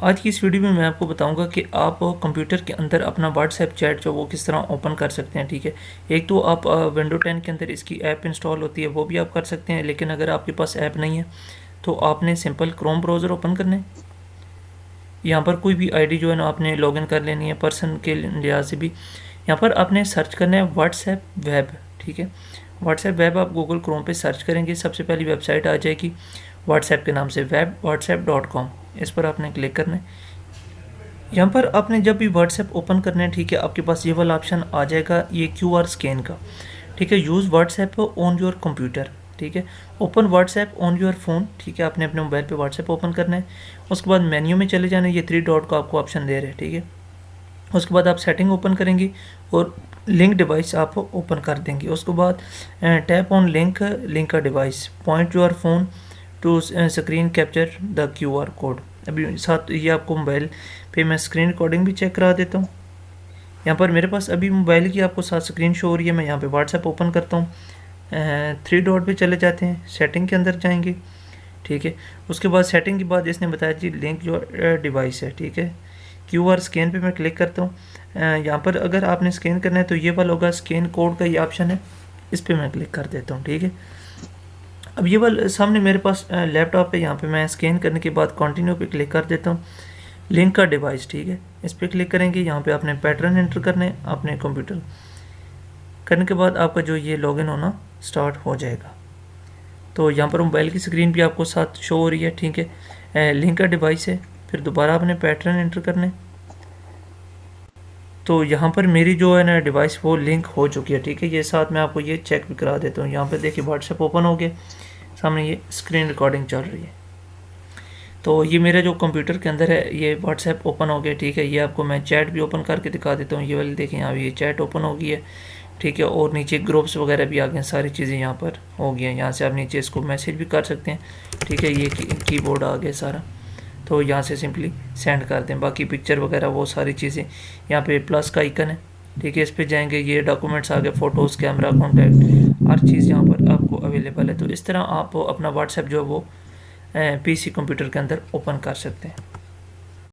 आज की इस वीडियो में मैं आपको बताऊंगा कि आप कंप्यूटर के अंदर अपना व्हाट्सएप चैट जो वो किस तरह ओपन कर सकते हैं। ठीक है, एक तो आप विंडो 10 के अंदर इसकी ऐप इंस्टॉल होती है, वो भी आप कर सकते हैं। लेकिन अगर आपके पास ऐप नहीं है तो आपने सिंपल क्रोम ब्राउज़र ओपन करना है। यहाँ पर कोई भी आईडी जो है ना आपने लॉगिन कर लेनी है पर्सन के लिहाज से भी। यहाँ पर आपने सर्च करना है व्हाट्सएप वेब। ठीक है, व्हाट्सएप वेब आप गूगल क्रोम पे सर्च करेंगे, सबसे पहली वेबसाइट आ जाएगी व्हाट्सएप के नाम से, वेब whatsapp.com। इस पर आपने क्लिक करना है। यहाँ पर आपने जब भी व्हाट्सएप ओपन करना है, ठीक है, आपके पास ये वाला ऑप्शन आ जाएगा, ये QR स्कैन का। ठीक है, use WhatsApp on your computer. ठीक है, open WhatsApp on your phone. ठीक है, आपने अपने मोबाइल पे व्हाट्सएप ओपन करना है। उसके बाद मेन्यू में चले जाना है, ये 3 डॉट का आपको ऑप्शन दे रहे हैं। ठीक है, उसके बाद आप सेटिंग ओपन करेंगे और लिंक डिवाइस आप ओपन कर देंगे। उसके बाद टैप ऑन लिंक का device, point your phone to screen capture the QR code. अभी साथ ये आपको मोबाइल पे मैं स्क्रीन रिकॉर्डिंग भी चेक करा देता हूँ। यहाँ पर मेरे पास अभी मोबाइल की आपको साथ स्क्रीन शो हो रही है। मैं यहाँ पे व्हाट्सएप ओपन करता हूँ, 3 डॉट पे चले जाते हैं, सेटिंग के अंदर जाएंगे। ठीक है, उसके बाद सेटिंग के बाद इसने बताया जी लिंक योर डिवाइस है। ठीक है, QR स्कैन पे मैं क्लिक करता हूँ। यहाँ पर अगर आपने स्कैन करना है तो ये वाला होगा, स्कैन कोड का ये ऑप्शन है, इस पर मैं क्लिक कर देता हूँ। ठीक है, अब ये वाला सामने मेरे पास लैपटॉप है, यहाँ पे मैं स्कैन करने के बाद कंटिन्यू पे क्लिक कर देता हूँ। लिंक का डिवाइस, ठीक है, इस पर क्लिक करेंगे। यहाँ पे आपने पैटर्न एंटर करने हैं अपने कंप्यूटर, करने के बाद आपका जो ये लॉगिन होना स्टार्ट हो जाएगा। तो यहाँ पर मोबाइल की स्क्रीन भी आपको साथ शो हो रही है। ठीक है, लिंक का डिवाइस है, फिर दोबारा आपने पैटर्न एंटर करने। तो यहाँ पर मेरी जो है ना डिवाइस वो लिंक हो चुकी है। ठीक है, ये साथ में आपको ये चेक भी करा देता हूँ। यहाँ पर देखिए व्हाट्सएप ओपन हो गया, सामने ये स्क्रीन रिकॉर्डिंग चल रही है। तो ये मेरे जो कंप्यूटर के अंदर है ये व्हाट्सएप ओपन हो गया। ठीक है, ये आपको मैं चैट भी ओपन करके दिखा देता हूँ। ये वाली देखें, यहाँ ये चैट ओपन हो गई है। ठीक है, और नीचे ग्रुप्स वगैरह भी आ गए, सारी चीज़ें यहाँ पर हो गई हैं। यहाँ से आप नीचे इसको मैसेज भी कर सकते हैं। ठीक है, ये कीबोर्ड आ गया सारा, तो यहाँ से सिंपली सेंड कर दें। बाकी पिक्चर वगैरह वो सारी चीज़ें, यहाँ पे प्लस का आइकन है। ठीक है, इस पर जाएंगे, ये डॉक्यूमेंट्स आ गए, फ़ोटोज़, कैमरा, कॉन्टैक्ट, हर चीज़ यहाँ पर आपको अवेलेबल है। तो इस तरह आप अपना व्हाट्सएप जो है वो PC कंप्यूटर के अंदर ओपन कर सकते हैं।